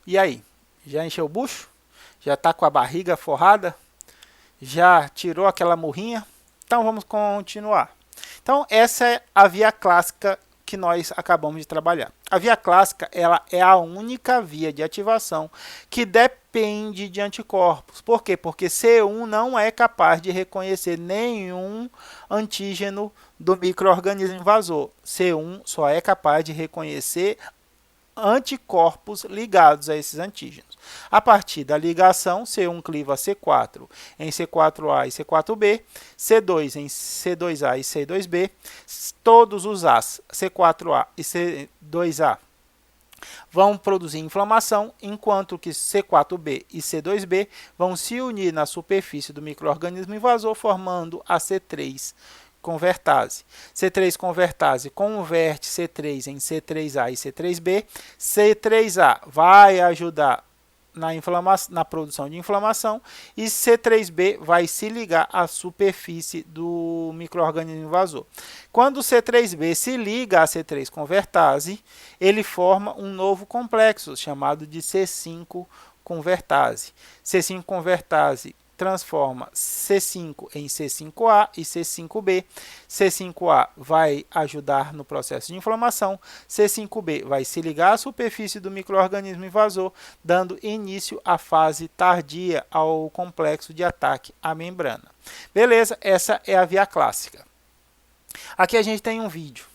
E aí? Já encheu o bucho? Já está com a barriga forrada? Já tirou aquela murrinha? Então vamos continuar. Então essa é a via clássica que nós acabamos de trabalhar. A via clássica ela é a única via de ativação que depende de anticorpos. Por quê? Porque C1 não é capaz de reconhecer nenhum antígeno do micro-organismo invasor. C1 só é capaz de reconhecer anticorpos ligados a esses antígenos. A partir da ligação, C1 cliva C4 em C4A e C4B, C2 em C2A e C2B, todos os As, C4A e C2A, vão produzir inflamação, enquanto que C4B e C2B vão se unir na superfície do micro-organismo invasor, formando a C3 convertase. C3 convertase converte C3 em C3A e C3B. C3A vai ajudar na produção de inflamação e C3B vai se ligar à superfície do micro-organismo invasor. Quando o C3B se liga à C3 convertase, ele forma um novo complexo chamado de C5 convertase. C5 convertase transforma C5 em C5A e C5B. C5A vai ajudar no processo de inflamação. C5B vai se ligar à superfície do micro-organismo invasor, dando início à fase tardia ao complexo de ataque à membrana. Beleza? Essa é a via clássica. Aqui a gente tem um vídeo.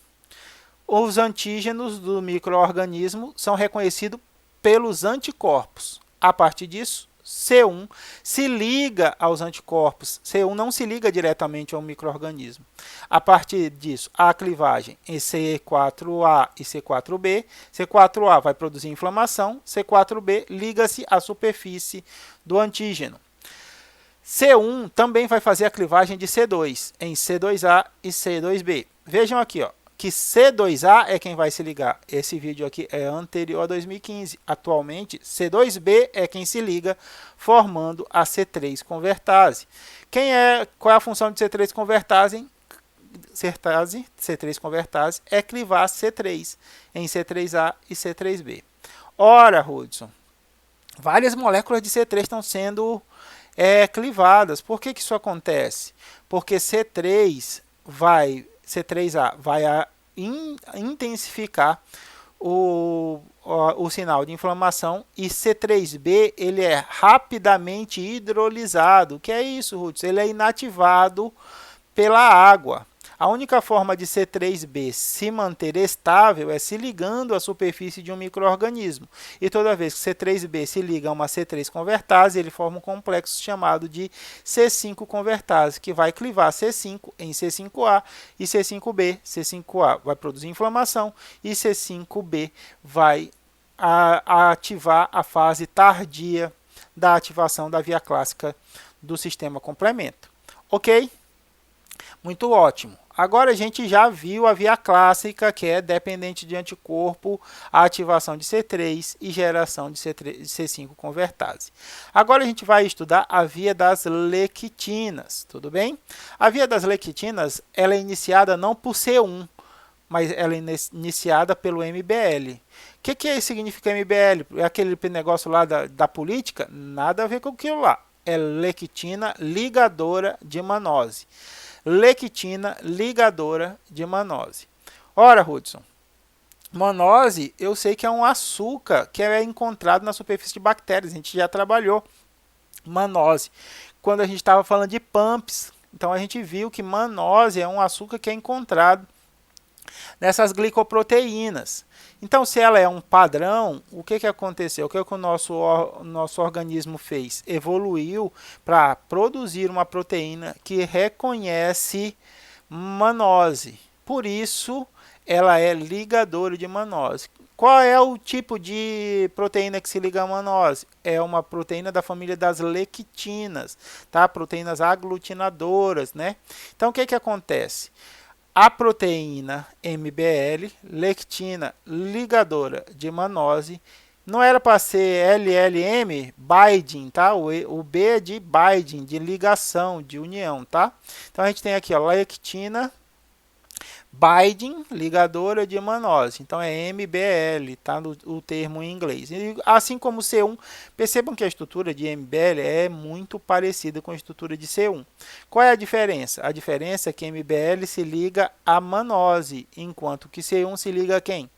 Os antígenos do micro-organismo são reconhecidos pelos anticorpos. A partir disso, C1 se liga aos anticorpos. C1 não se liga diretamente ao micro-organismo. A partir disso, a clivagem em C4A e C4B. C4A vai produzir inflamação. C4B liga-se à superfície do antígeno. C1 também vai fazer a clivagem de C2 em C2A e C2B. Vejam aqui, ó, que C2A é quem vai se ligar. Esse vídeo aqui é anterior a 2015. Atualmente, C2B é quem se liga, formando a C3 convertase. Qual é a função de C3 convertase? C3 convertase é clivar C3 em C3A e C3B. Ora, Hudson, várias moléculas de C3 estão sendo clivadas. Por que isso acontece? Porque C3A vai intensificar o sinal de inflamação e C3B ele é rapidamente hidrolisado. O que é isso, Hudson? Ele é inativado pela água. A única forma de C3B se manter estável é se ligando à superfície de um micro-organismo. E toda vez que C3B se liga a uma C3 convertase, ele forma um complexo chamado de C5 convertase, que vai clivar C5 em C5A e C5B. C5A vai produzir inflamação e C5B vai ativar a fase tardia da ativação da via clássica do sistema complemento. Ok? Muito ótimo. Agora a gente já viu a via clássica, que é dependente de anticorpo, a ativação de C3 e geração de C5 convertase. Agora a gente vai estudar a via das lectinas, tudo bem? A via das lectinas ela é iniciada não por C1, mas ela é iniciada pelo MBL. O que significa MBL? É aquele negócio lá da política? Nada a ver com aquilo lá. É lectina ligadora de manose. Lectina ligadora de manose. Ora, Hudson, manose eu sei que é um açúcar que é encontrado na superfície de bactérias. A gente já trabalhou manose quando a gente estava falando de PAMPs. Então a gente viu que manose é um açúcar que é encontrado nessas glicoproteínas. Então, se ela é um padrão, o que aconteceu? O que o nosso organismo fez? Evoluiu para produzir uma proteína que reconhece manose. Por isso, ela é ligadora de manose. Qual é o tipo de proteína que se liga a manose? É uma proteína da família das lectinas, tá? Proteínas aglutinadoras, né? Então, o que acontece? A proteína MBL, lectina ligadora de manose, não era para ser LLM, binding, tá? O B é de binding, de ligação, de união, tá? Então a gente tem aqui, ó, lectina Binding, ligadora de manose. Então é MBL, tá o termo em inglês. E assim como C1, percebam que a estrutura de MBL é muito parecida com a estrutura de C1. Qual é a diferença? A diferença é que MBL se liga à manose, enquanto que C1 se liga a quem?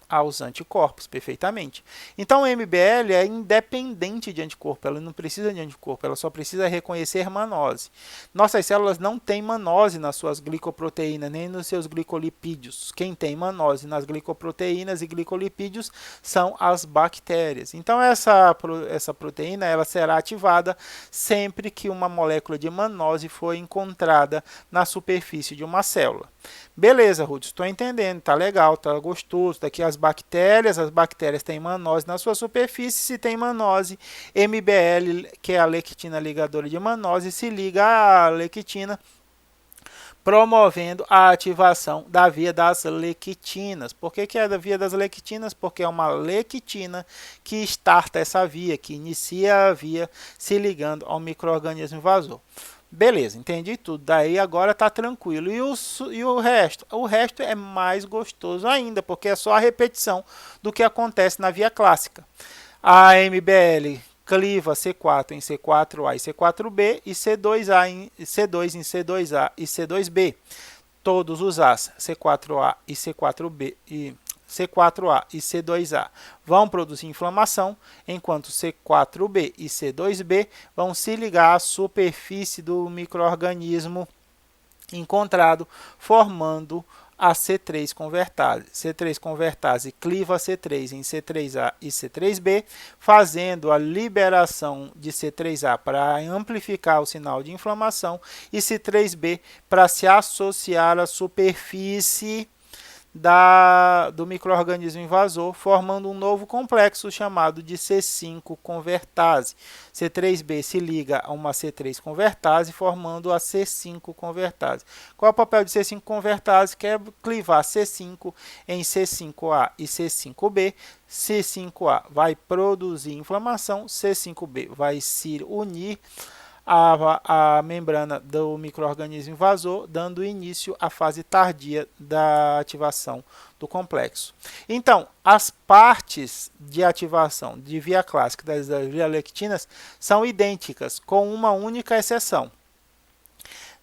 Aos anticorpos, perfeitamente. Então, o MBL é independente de anticorpo, ela não precisa de anticorpo, ela só precisa reconhecer manose. Nossas células não têm manose nas suas glicoproteínas, nem nos seus glicolipídios. Quem tem manose nas glicoproteínas e glicolipídios são as bactérias. Então, essa proteína ela será ativada sempre que uma molécula de manose for encontrada na superfície de uma célula. Beleza, Ruth, estou entendendo, tá legal, tá gostoso. Daqui as bactérias têm manose na sua superfície. Se tem manose, MBL, que é a lectina ligadora de manose, se liga à lectina, promovendo a ativação da via das lectinas. Por que é da via das lectinas? Porque é uma lectina que starta essa via, que inicia a via se ligando ao micro-organismo invasor. Beleza, entendi tudo. Daí agora está tranquilo. E o resto? O resto é mais gostoso ainda, porque é só a repetição do que acontece na via clássica. A MBL cliva C4 em C4A e C4B e C2A em C2 em C2A e C2B. Todos os As, C4A e C4B e C4A e C2A vão produzir inflamação, enquanto C4B e C2B vão se ligar à superfície do micro-organismo encontrado, formando a C3 convertase. C3 convertase cliva C3 em C3A e C3B, fazendo a liberação de C3A para amplificar o sinal de inflamação e C3B para se associar à superfície do micro-organismo invasor, formando um novo complexo chamado de C5 convertase. C3b se liga a uma C3 convertase, formando a C5 convertase. Qual é o papel de C5 convertase? Que é clivar C5 em C5A e C5b. C5A vai produzir inflamação, C5b vai se unir a membrana do micro-organismo invasor, dando início à fase tardia da ativação do complexo. Então, as partes de ativação de via clássica das via lectinas são idênticas, com uma única exceção.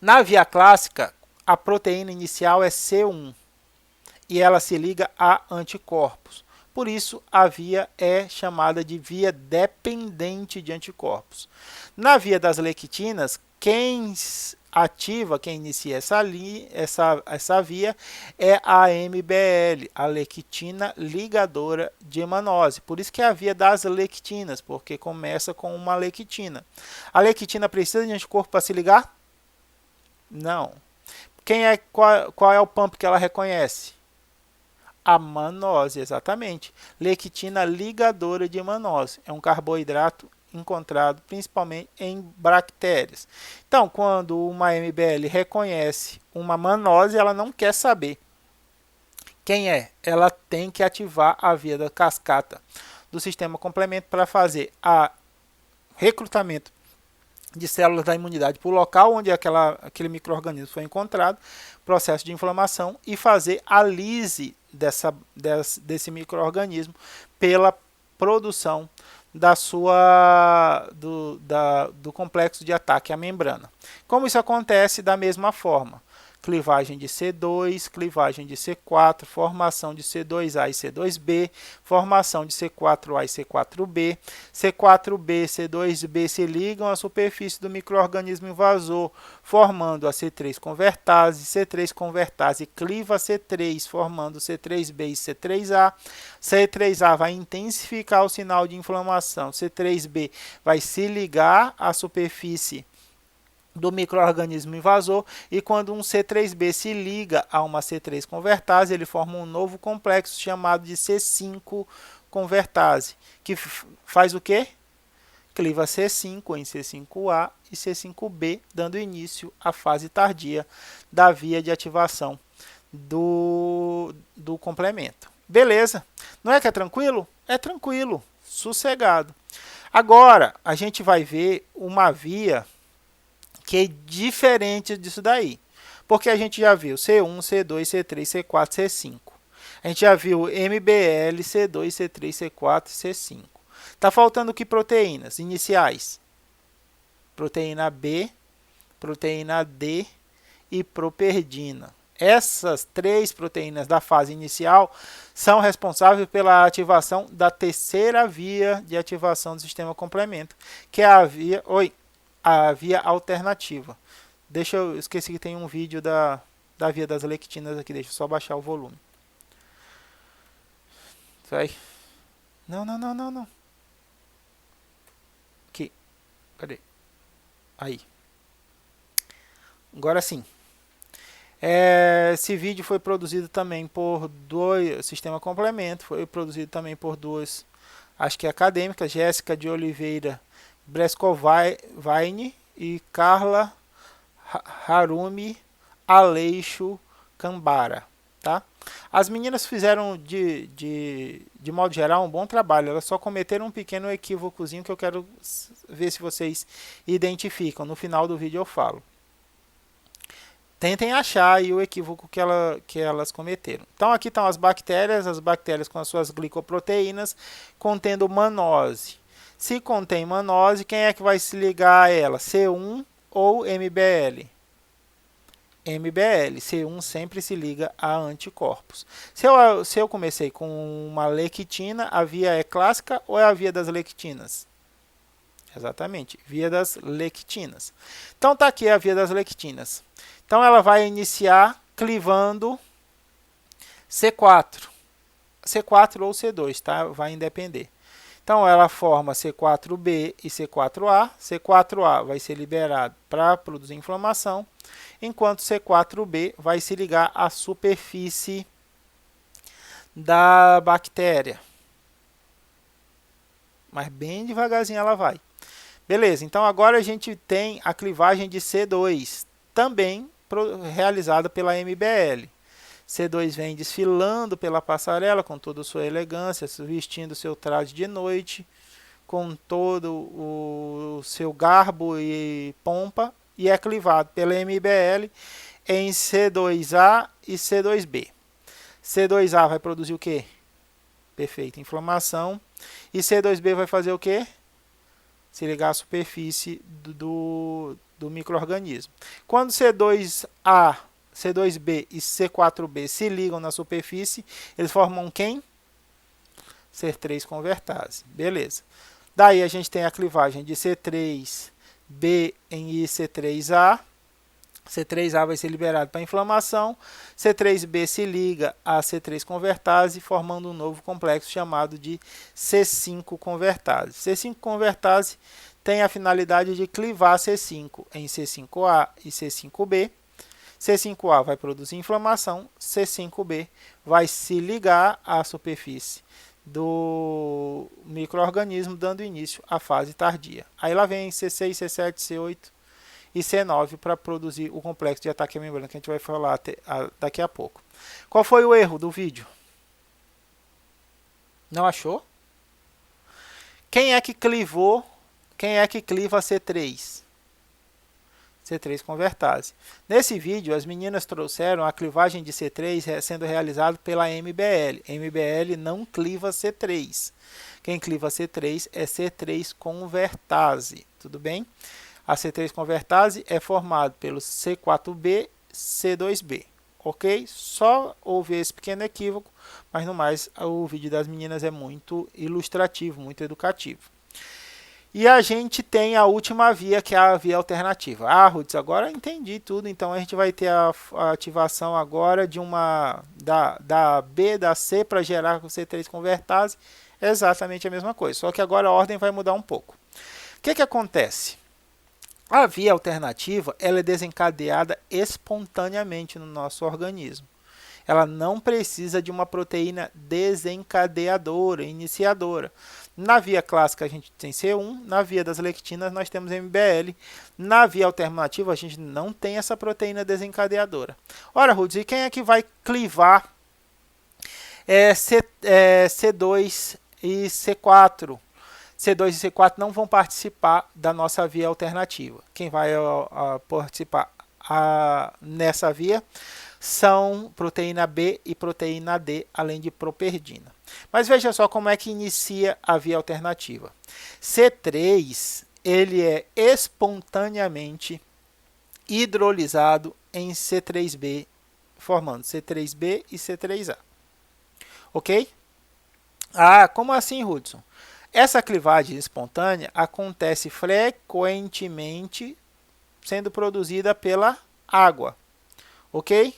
Na via clássica, a proteína inicial é C1 e ela se liga a anticorpos. Por isso, a via é chamada de via dependente de anticorpos. Na via das lectinas, quem inicia essa via é a MBL, a lectina ligadora de manose. Por isso que é a via das lectinas, porque começa com uma lectina. A lectina precisa de anticorpo para se ligar? Não. Qual é o pump que ela reconhece? A manose, exatamente. Lectina ligadora de manose. É um carboidrato encontrado principalmente em bactérias. Então, quando uma MBL reconhece uma manose, ela não quer saber quem é. Ela tem que ativar a via da cascata do sistema complemento para fazer o recrutamento de células da imunidade para o local onde aquele micro-organismo foi encontrado, processo de inflamação, e fazer a lise desse micro-organismo pela produção do complexo de ataque à membrana. Como isso acontece? Da mesma forma. Clivagem de C2, clivagem de C4, formação de C2A e C2B, formação de C4A e C4B, C4B e C2B se ligam à superfície do micro-organismo invasor, formando a C3 convertase, C3 convertase cliva C3, formando C3B e C3A, C3A vai intensificar o sinal de inflamação, C3B vai se ligar à superfície do micro-organismo invasor, e quando um C3b se liga a uma C3 convertase, ele forma um novo complexo chamado de C5 convertase, que faz o quê? Cliva C5 em C5A e C5b, dando início à fase tardia da via de ativação do complemento. Beleza? Não é que é tranquilo? É tranquilo, sossegado. Agora, a gente vai ver uma via que é diferente disso daí. Porque a gente já viu C1, C2, C3, C4, C5. A gente já viu MBL, C2, C3, C4 e C5. Está faltando que proteínas iniciais? Proteína B, proteína D e properdina. Essas três proteínas da fase inicial são responsáveis pela ativação da terceira via de ativação do sistema complemento, que é a via alternativa. Eu esqueci que tem um vídeo da via das lectinas aqui, deixa eu só baixar o volume. Sai. Não. Aqui. Cadê? Aí. Agora sim. Esse vídeo foi produzido também por sistema complemento, foi produzido também por duas, acho que acadêmicas, Jéssica de Oliveira Brescovaine e Carla Harumi Aleixo Cambara, tá? As meninas fizeram, de modo geral, um bom trabalho, elas só cometeram um pequeno equívocozinho que eu quero ver se vocês identificam, no final do vídeo eu falo. Tentem achar aí o equívoco que elas cometeram. Então aqui estão as bactérias com as suas glicoproteínas contendo mannose. Se contém mannose, quem é que vai se ligar a ela? C1 ou MBL? MBL. C1 sempre se liga a anticorpos. Se eu comecei com uma lectina, a via é clássica ou é a via das lectinas? Exatamente, via das lectinas. Então está aqui a via das lectinas. Então ela vai iniciar clivando C4. C4 ou C2, tá? Vai depender. Então ela forma C4b e C4a. C4a vai ser liberado para produzir inflamação, enquanto C4b vai se ligar à superfície da bactéria. Mas bem devagarzinho ela vai. Beleza, então agora a gente tem a clivagem de C2, também realizada pela MBL. C2 vem desfilando pela passarela com toda a sua elegância, vestindo seu traje de noite, com todo o seu garbo e pompa, e é clivado pela MBL em C2A e C2B. C2A vai produzir o quê? Perfeito, inflamação. E C2B vai fazer o quê? Se ligar à superfície do micro-organismo. Quando C2A, C2B e C4B se ligam na superfície, eles formam quem? C3 convertase. Beleza. Daí a gente tem a clivagem de C3B em IC3A. C3A vai ser liberado para inflamação. C3B se liga a C3 convertase, formando um novo complexo chamado de C5 convertase. C5 convertase tem a finalidade de clivar C5 em C5A e C5B. C5A vai produzir inflamação, C5B vai se ligar à superfície do micro-organismo, dando início à fase tardia. Aí lá vem C6, C7, C8 e C9 para produzir o complexo de ataque à membrana, que a gente vai falar daqui a pouco. Qual foi o erro do vídeo? Não achou? Quem é que cliva C3? C3 convertase. Nesse vídeo, as meninas trouxeram a clivagem de C3 sendo realizada pela MBL. MBL não cliva C3. Quem cliva C3 é C3 convertase. Tudo bem? A C3 convertase é formado pelo C4B, C2B, ok? Só houve esse pequeno equívoco, mas no mais o vídeo das meninas é muito ilustrativo, muito educativo. E a gente tem a última via, que é a via alternativa. Ah, Rudes, agora entendi tudo, então a gente vai ter a ativação agora de da B, da C para gerar o C3 convertase, é exatamente a mesma coisa, só que agora a ordem vai mudar um pouco. O que acontece? A via alternativa ela é desencadeada espontaneamente no nosso organismo. Ela não precisa de uma proteína desencadeadora, iniciadora. Na via clássica a gente tem C1, na via das lectinas nós temos MBL. Na via alternativa a gente não tem essa proteína desencadeadora. Ora, Rudes, e quem é que vai clivar C2 e C4? C2 e C4 não vão participar da nossa via alternativa. Quem vai participar nessa via são proteína B e proteína D, além de properdina. Mas veja só como é que inicia a via alternativa. C3 ele é espontaneamente hidrolisado em C3B, formando C3B e C3A. Ok? Ah, como assim, Hudson? Essa clivagem espontânea acontece frequentemente sendo produzida pela água. Ok?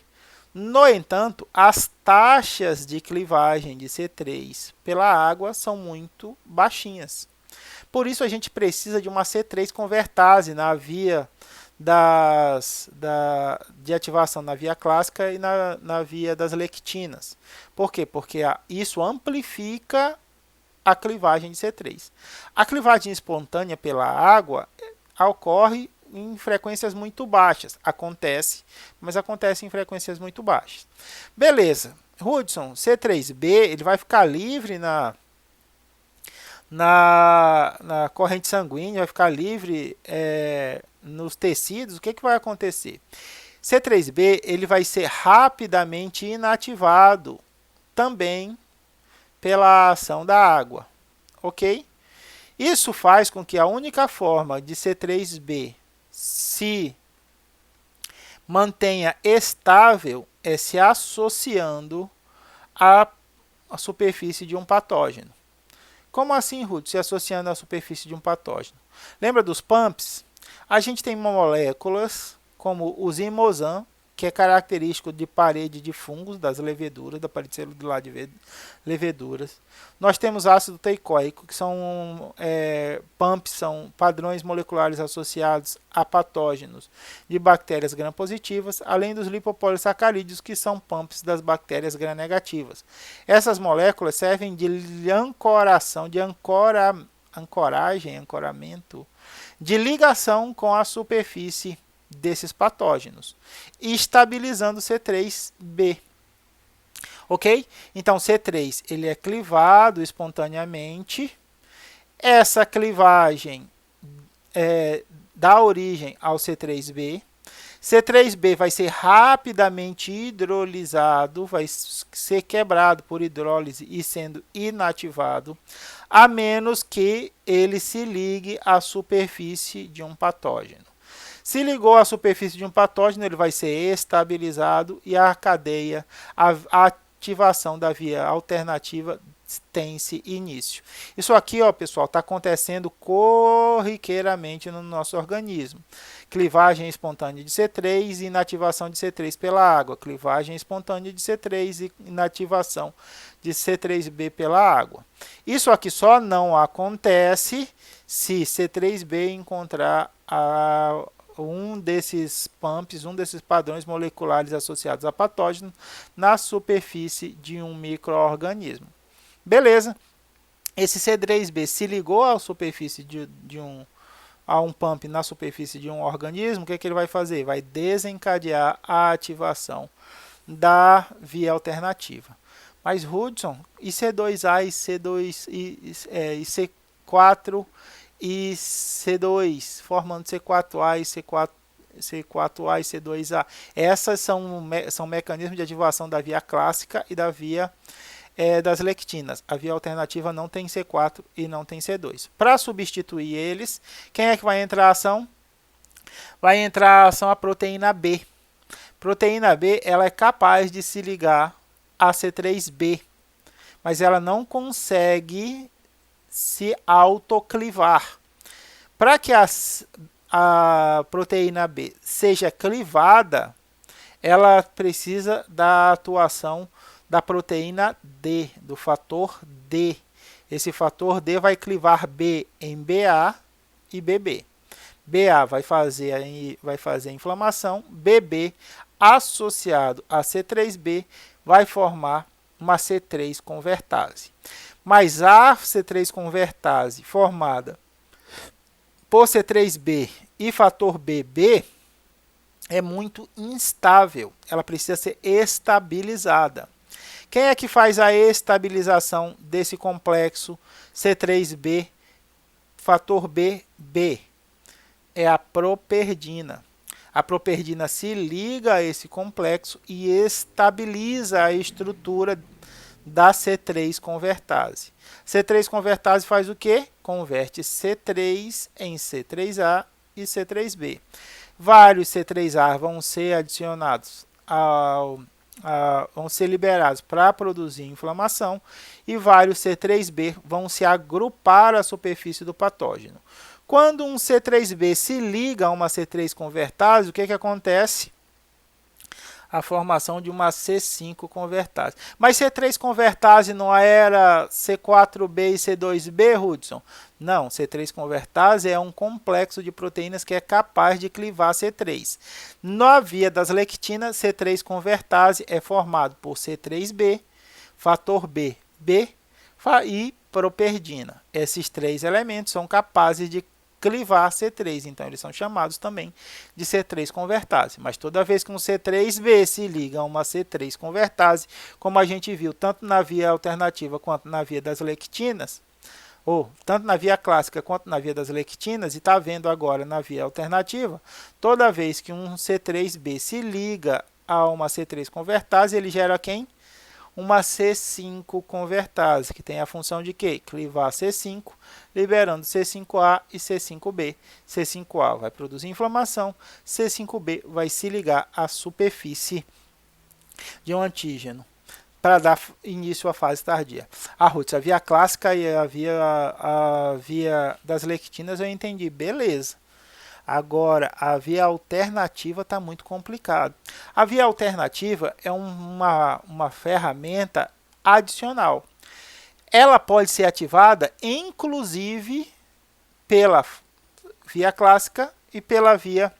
No entanto, as taxas de clivagem de C3 pela água são muito baixinhas. Por isso, a gente precisa de uma C3 convertase na via de ativação na via clássica e na via das lectinas. Por quê? Porque isso amplifica a clivagem de C3. A clivagem espontânea pela água ocorre em frequências muito baixas. Acontece, mas acontece em frequências muito baixas. Beleza. Hudson, C3B ele vai ficar livre na corrente sanguínea, vai ficar livre nos tecidos. O que vai acontecer? C3B ele vai ser rapidamente inativado também pela ação da água, ok? Isso faz com que a única forma de C3B se mantenha estável é se associando à superfície de um patógeno. Como assim, Ruth, se associando à superfície de um patógeno? Lembra dos PAMPs? A gente tem moléculas como o zimozan, que é característico de parede de fungos das leveduras, da parede celular de leveduras. Nós temos ácido teicoico, que são PAMPs, são padrões moleculares associados a patógenos de bactérias gram-positivas, além dos lipopolissacarídeos, que são PAMPs das bactérias gram-negativas. Essas moléculas servem de ancoração, de ancoramento, de ligação com a superfície desses patógenos, estabilizando C3B. Ok? Então, C3 ele é clivado espontaneamente. Essa clivagem dá origem ao C3B. C3B vai ser rapidamente hidrolisado, vai ser quebrado por hidrólise e sendo inativado, a menos que ele se ligue à superfície de um patógeno. Se ligou à superfície de um patógeno, ele vai ser estabilizado e a cadeia, a ativação da via alternativa tem-se início. Isso aqui, ó, pessoal, está acontecendo corriqueiramente no nosso organismo. Clivagem espontânea de C3 e inativação de C3 pela água. Clivagem espontânea de C3 e inativação de C3B pela água. Isso aqui só não acontece se C3B encontrar um desses PAMPs, um desses padrões moleculares associados a patógeno na superfície de um micro-organismo. Beleza, esse C3B se ligou à superfície a um PAMP na superfície de um organismo, o que ele vai fazer? Vai desencadear a ativação da via alternativa. Mas Hudson, e C2A e C2 e C4 e C2, formando C4A e C4A e C2A. Essas são mecanismos de ativação da via clássica e da via das lectinas. A via alternativa não tem C4 e não tem C2. Para substituir eles, quem é que vai entrar a ação? Vai entrar a ação a proteína B. Proteína B ela é capaz de se ligar a C3B, mas ela não consegue se autoclivar. Para que a proteína B seja clivada, ela precisa da atuação da proteína D, do fator D. Esse fator D vai clivar B em BA e BB. BA vai fazer a inflamação, BB associado a C3B vai formar uma C3 convertase. Mas a C3 convertase formada por C3B e fator BB é muito instável. Ela precisa ser estabilizada. Quem é que faz a estabilização desse complexo C3B, fator BB? É a properdina. A properdina se liga a esse complexo e estabiliza a estrutura da C3 convertase. C3 convertase faz o quê? Converte C3 em C3A e C3B. Vários C3A vão ser adicionados vão ser liberados para produzir inflamação e vários C3B vão se agrupar à superfície do patógeno. Quando um C3B se liga a uma C3 convertase, o que acontece? A formação de uma C5 convertase. Mas C3 convertase não era C4B e C2B, Hudson? Não, C3 convertase é um complexo de proteínas que é capaz de clivar C3. Na via das lectinas, C3 convertase é formado por C3B, fator B, B e properdina. Esses três elementos são capazes de clivar C3, então eles são chamados também de C3 convertase. Mas toda vez que um C3B se liga a uma C3 convertase, como a gente viu tanto na via alternativa quanto na via das lectinas, ou tanto na via clássica quanto na via das lectinas, e está vendo agora na via alternativa, toda vez que um C3B se liga a uma C3 convertase, ele gera quem? Uma C5 convertase, que tem a função de quê? Clivar C5, liberando C5A e C5B. C5A vai produzir inflamação, C5B vai se ligar à superfície de um antígeno para dar início à fase tardia. Ruth, a via clássica e a via das lectinas eu entendi, beleza. Agora, a via alternativa está muito complicado. A via alternativa é uma ferramenta adicional. Ela pode ser ativada, inclusive, pela via clássica e pela via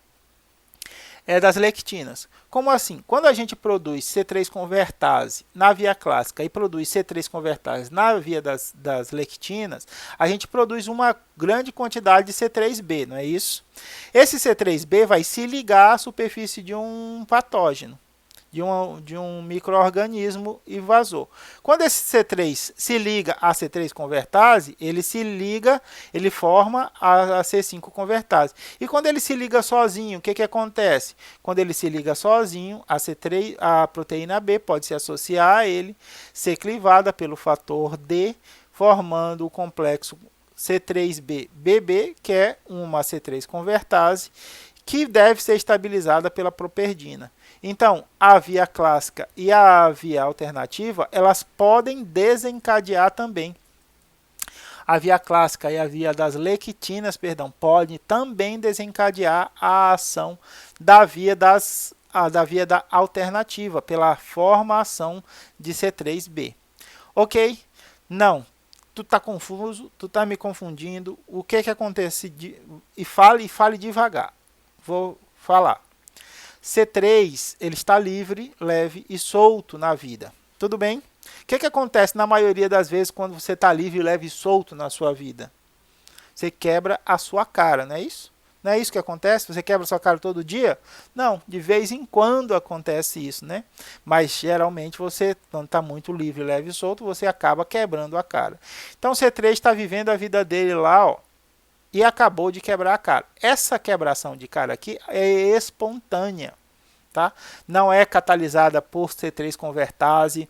das lectinas. Como assim? Quando a gente produz C3 convertase na via clássica e produz C3 convertase na via das lectinas, a gente produz uma grande quantidade de C3B, não é isso? Esse C3B vai se ligar à superfície de um patógeno, de um micro-organismo invasor. Quando esse C3 se liga à C3 convertase, ele forma a C5 convertase. E quando ele se liga sozinho, o que acontece? Quando ele se liga sozinho, a proteína B pode se associar a ele, ser clivada pelo fator D, formando o complexo C3B-BB, que é uma C3 convertase, que deve ser estabilizada pela properdina. Então, a via clássica e a via alternativa, elas podem desencadear também. A via clássica e a via das lectinas, podem também desencadear a ação da via da alternativa, pela formação de C3B. Ok? Não. Tu está confuso, tu está me confundindo. O que acontece? E fale devagar. Vou falar. C3 ele está livre, leve e solto na vida. Tudo bem? O que acontece na maioria das vezes quando você está livre, leve e solto na sua vida? Você quebra a sua cara, não é isso? Não é isso que acontece? Você quebra a sua cara todo dia? Não, de vez em quando acontece isso, né? Mas geralmente você, quando está muito livre, leve e solto, você acaba quebrando a cara. Então o C3 está vivendo a vida dele lá, ó, e acabou de quebrar a cara. Essa quebração de cara aqui é espontânea, tá? Não é catalisada por C3 convertase,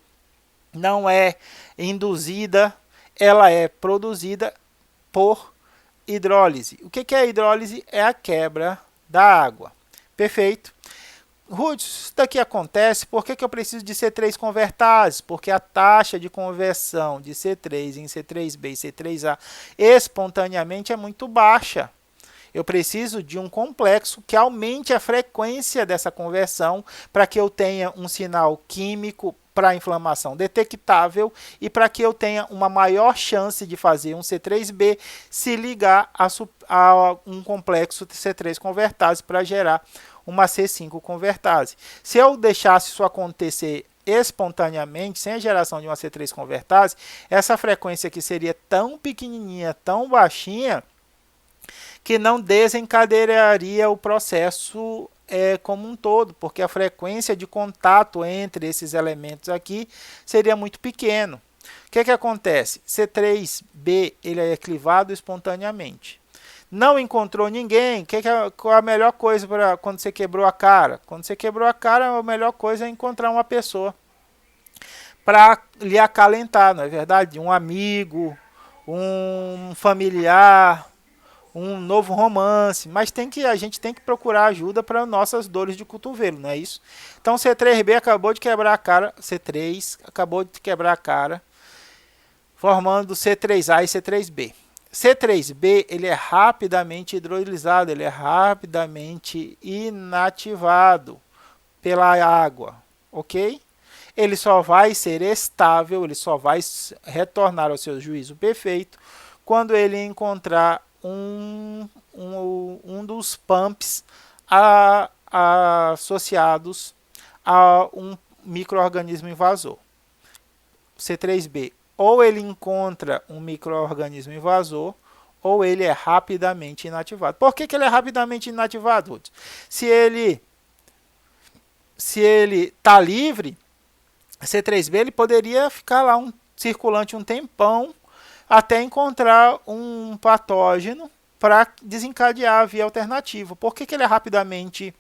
não é induzida, ela é produzida por hidrólise. O que é a hidrólise? É a quebra da água. Perfeito? Ruth, isso daqui acontece, por que eu preciso de C3 convertases? Porque a taxa de conversão de C3 em C3B e C3A espontaneamente é muito baixa. Eu preciso de um complexo que aumente a frequência dessa conversão para que eu tenha um sinal químico para a inflamação detectável e para que eu tenha uma maior chance de fazer um C3B se ligar a um complexo de C3 convertase para gerar uma C5 convertase. Se eu deixasse isso acontecer espontaneamente, sem a geração de uma C3 convertase, essa frequência aqui seria tão pequenininha, tão baixinha, que não desencadearia o processo como um todo, porque a frequência de contato entre esses elementos aqui seria muito pequeno. O que acontece? C3B ele é clivado espontaneamente. Não encontrou ninguém, qual é a melhor coisa para quando você quebrou a cara? Quando você quebrou a cara, a melhor coisa é encontrar uma pessoa para lhe acalentar, não é verdade? Um amigo, um familiar, um novo romance, mas a gente tem que procurar ajuda para nossas dores de cotovelo, não é isso? Então C3B acabou de quebrar a cara, C3 acabou de quebrar a cara, formando C3A e C3B. C3B ele é rapidamente hidrolisado, ele é rapidamente inativado pela água, ok? Ele só vai ser estável, ele só vai retornar ao seu juízo perfeito quando ele encontrar um dos pumps associados a um micro-organismo invasor. C3B, ou ele encontra um micro-organismo invasor, ou ele é rapidamente inativado. Por que ele é rapidamente inativado? Se ele está livre, C3B ele poderia ficar lá circulante um tempão até encontrar um patógeno para desencadear a via alternativa. Por que ele é rapidamente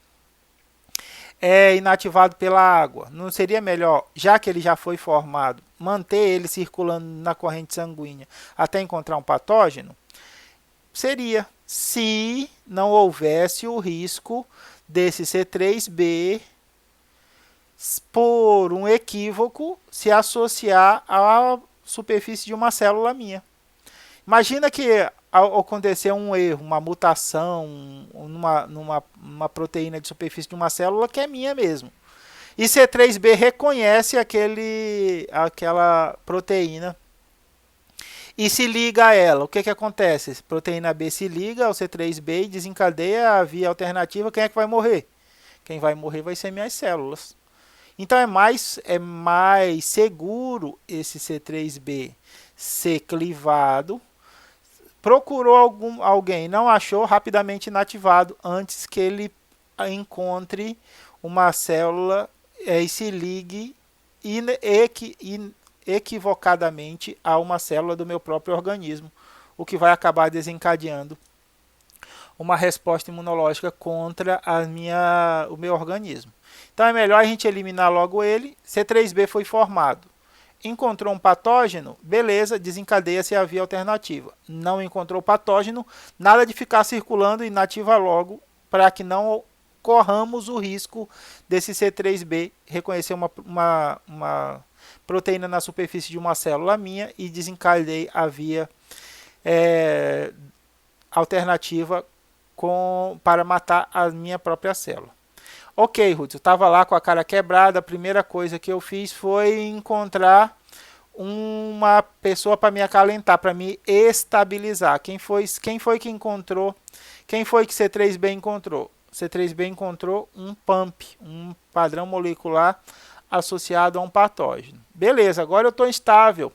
inativado pela água? Não seria melhor, já que ele já foi formado, manter ele circulando na corrente sanguínea até encontrar um patógeno? Seria, se não houvesse o risco desse C3B, por um equívoco, se associar à superfície de uma célula minha. Imagina que aconteceu um erro, uma mutação numa proteína de superfície de uma célula que é minha mesmo. E C3B reconhece aquela proteína e se liga a ela. O que acontece? A proteína B se liga ao C3B e desencadeia a via alternativa. Quem é que vai morrer? Quem vai morrer vai ser minhas células. Então é mais seguro esse C3B ser clivado. Procurou alguém, não achou, rapidamente inativado antes que ele encontre uma célula e se ligue equivocadamente a uma célula do meu próprio organismo, o que vai acabar desencadeando uma resposta imunológica contra o meu organismo. Então é melhor a gente eliminar logo ele. C3B foi formado. Encontrou um patógeno, beleza, desencadeia-se a via alternativa. Não encontrou patógeno, nada de ficar circulando, inativa logo, para que não corramos o risco desse C3B reconhecer uma proteína na superfície de uma célula minha e desencadeie a via alternativa para matar a minha própria célula. Ok, Ruth, eu estava lá com a cara quebrada, a primeira coisa que eu fiz foi encontrar uma pessoa para me acalentar, para me estabilizar. Quem foi que encontrou? Quem foi que C3B encontrou? C3B encontrou um PAMP, um padrão molecular associado a um patógeno. Beleza, agora eu estou estável.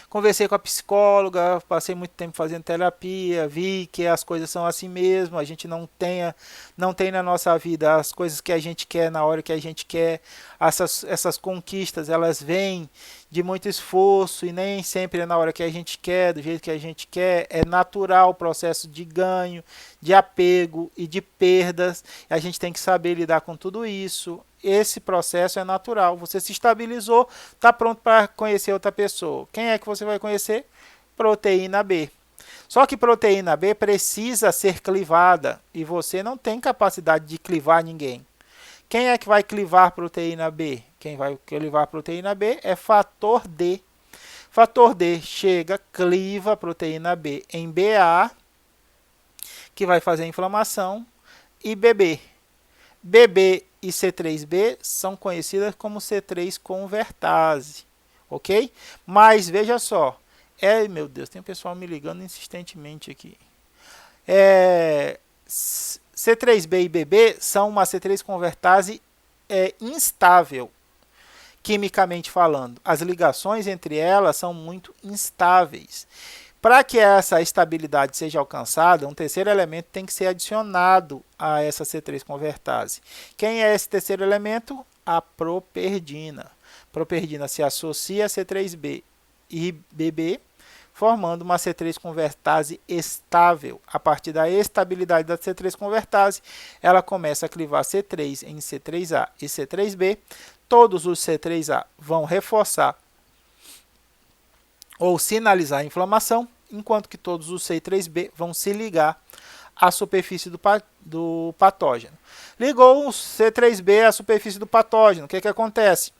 Conversei com a psicóloga, passei muito tempo fazendo terapia, vi que as coisas são assim mesmo, a gente não tem na nossa vida as coisas que a gente quer na hora que a gente quer, essas conquistas elas vêm de muito esforço e nem sempre é na hora que a gente quer, do jeito que a gente quer, é natural o processo de ganho, de apego e de perdas, a gente tem que saber lidar com tudo isso. Esse processo é natural, você se estabilizou, está pronto para conhecer outra pessoa. Quem é que você vai conhecer? Proteína B. Só que proteína B precisa ser clivada e você não tem capacidade de clivar ninguém. Quem é que vai clivar proteína B? Quem vai clivar proteína B é fator D. Fator D chega, cliva a proteína B em BA, que vai fazer inflamação, e BB. BB e C3B são conhecidas como C3 convertase, ok? Mas veja só, meu Deus, tem um pessoal me ligando insistentemente aqui. C3B e BB são uma C3 convertase instável, quimicamente falando. As ligações entre elas são muito instáveis. Para que essa estabilidade seja alcançada, um terceiro elemento tem que ser adicionado a essa C3 convertase. Quem é esse terceiro elemento? A properdina. Properdina se associa a C3B e BB, formando uma C3 convertase estável. A partir da estabilidade da C3 convertase, ela começa a clivar C3 em C3A e C3B. Todos os C3A vão reforçar ou sinalizar a inflamação, enquanto que todos os C3B vão se ligar à superfície do patógeno. Ligou o C3B à superfície do patógeno, o que acontece?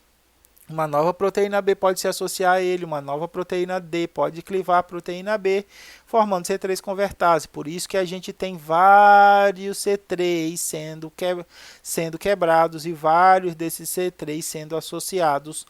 Uma nova proteína B pode se associar a ele, uma nova proteína D pode clivar a proteína B, formando C3 convertase. Por isso que a gente tem vários C3 sendo quebrados e vários desses C3 sendo associados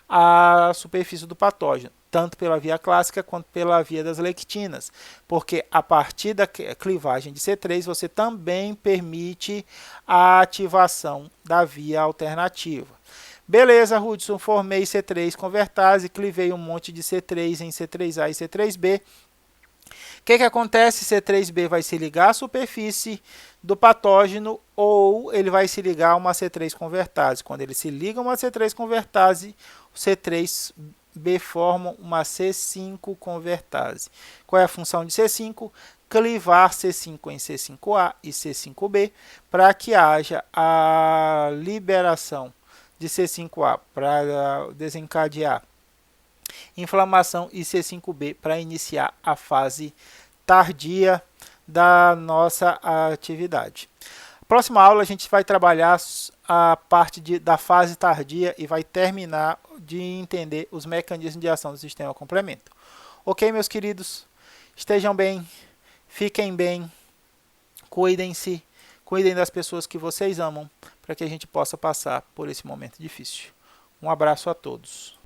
à superfície do patógeno, tanto pela via clássica quanto pela via das lectinas, porque a partir da clivagem de C3 você também permite a ativação da via alternativa. Beleza, Hudson, formei C3 convertase, clivei um monte de C3 em C3A e C3B. O que acontece? C3B vai se ligar à superfície do patógeno ou ele vai se ligar a uma C3 convertase. Quando ele se liga a uma C3 convertase, o C3B forma uma C5 convertase. Qual é a função de C5? Clivar C5 em C5A e C5B para que haja a liberação de C5A para desencadear inflamação e C5B para iniciar a fase tardia da nossa atividade. Próxima aula a gente vai trabalhar a parte da fase tardia e vai terminar de entender os mecanismos de ação do sistema complemento. Ok, meus queridos? Estejam bem, fiquem bem, cuidem-se, cuidem das pessoas que vocês amam, para que a gente possa passar por esse momento difícil. Um abraço a todos.